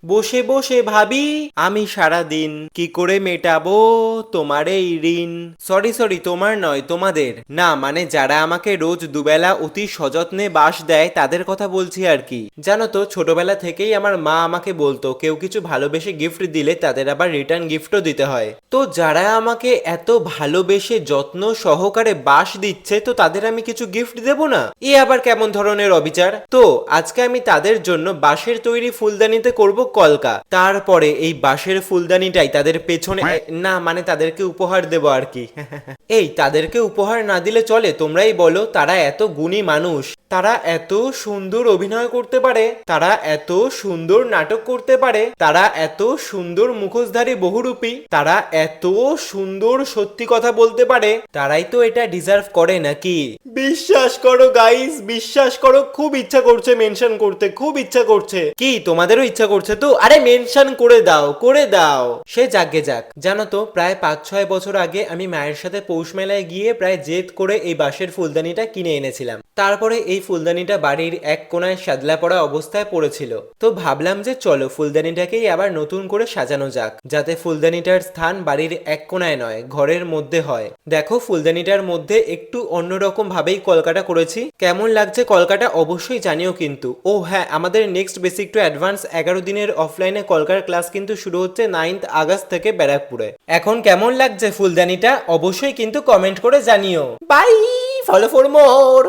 বসে বসে ভাবি আমি সারা দিন কি করে মেটাবো তোমার এই ঋণ। সরি সরি, তোমার নয়, তোমাদের। না মানে যারা আমাকে রোজ দুবেলা অতি সযত্নে বাস দেয় তাদের কথা বলছি আর কি। জানো তো, ছোটবেলা থেকেই আমার মা আমাকে বলতো কেউ কিছু ভালোবেসে গিফট দিলে তাদের আবার রিটার্ন গিফটও দিতে হয়। তো যারা আমাকে এত ভালোবেসে যত্ন সহকারে বাস দিচ্ছে, তো তাদের আমি কিছু গিফট দেব না? এ আবার কেমন ধরনের অবিচার? তো আজকে আমি তাদের জন্য বাঁশের তৈরি ফুলদানিতে করব কলকা। তারপরে এই বাঁশের ফুলদানিটাই তাদের পেছনে না মানে তাদেরকে উপহার দেব আর কি। এই তাদেরকে উপহার না দিলে চলে? তোমরাই বলো। তারা এত গুণী মানুষ, তারা এত সুন্দর অভিনয় করতে পারে, তারা এত সুন্দর নাটক করতে পারে, তারা এত সুন্দর মুখোশধারী বহুরূপী, তারা এত সুন্দর সত্যি কথা বলতে পারে। তারাই তো এটা ডিজার্ভ করে নাকি? বিশ্বাস করো গাইস, বিশ্বাস করো, খুব ইচ্ছা করছে মেনশন করতে, খুব ইচ্ছা করছে। কি তোমাদেরও ইচ্ছা করছে তো? আরে মেনশন করে দাও, করে দাও। সে যাকে যাক। জানো তো, প্রায় 5-6 বছর আগে আমি মায়ের সাথে পৌষ মেলায় গিয়ে প্রায় জেদ করে এই বাঁশের ফুলদানিটা কিনে এনেছিলাম। তারপরে এই ফুলদানিটা বাড়ির এক কোনায় সাদলা পড়া অবস্থায় পড়েছিল। তো ভাবলাম যে চলো ফুলদানিটাকেই আবার নতুন করে সাজানো যাক, যাতে ফুলদানিটার স্থান বাড়ির এক কোনায় নয়, ঘরের মধ্যে হয়। দেখো ফুলদানিটার মধ্যে একটু অন্যরকম ভাবেই কলকাটা করেছি। কেমন লাগছে কলকাটা অবশ্যই জানিও কিন্তু। ও হ্যাঁ, আমাদের নেক্সট বেসিক টু অ্যাডভান্স 11 দিনের অফলাইনে কলকার ক্লাস কিন্তু শুরু হচ্ছে 9th আগস্ট থেকে ব্যারাকপুরে। এখন কেমন লাগছে ফুলদানিটা অবশ্যই কিন্তু কমেন্ট করে জানিও। Bye, follow for more.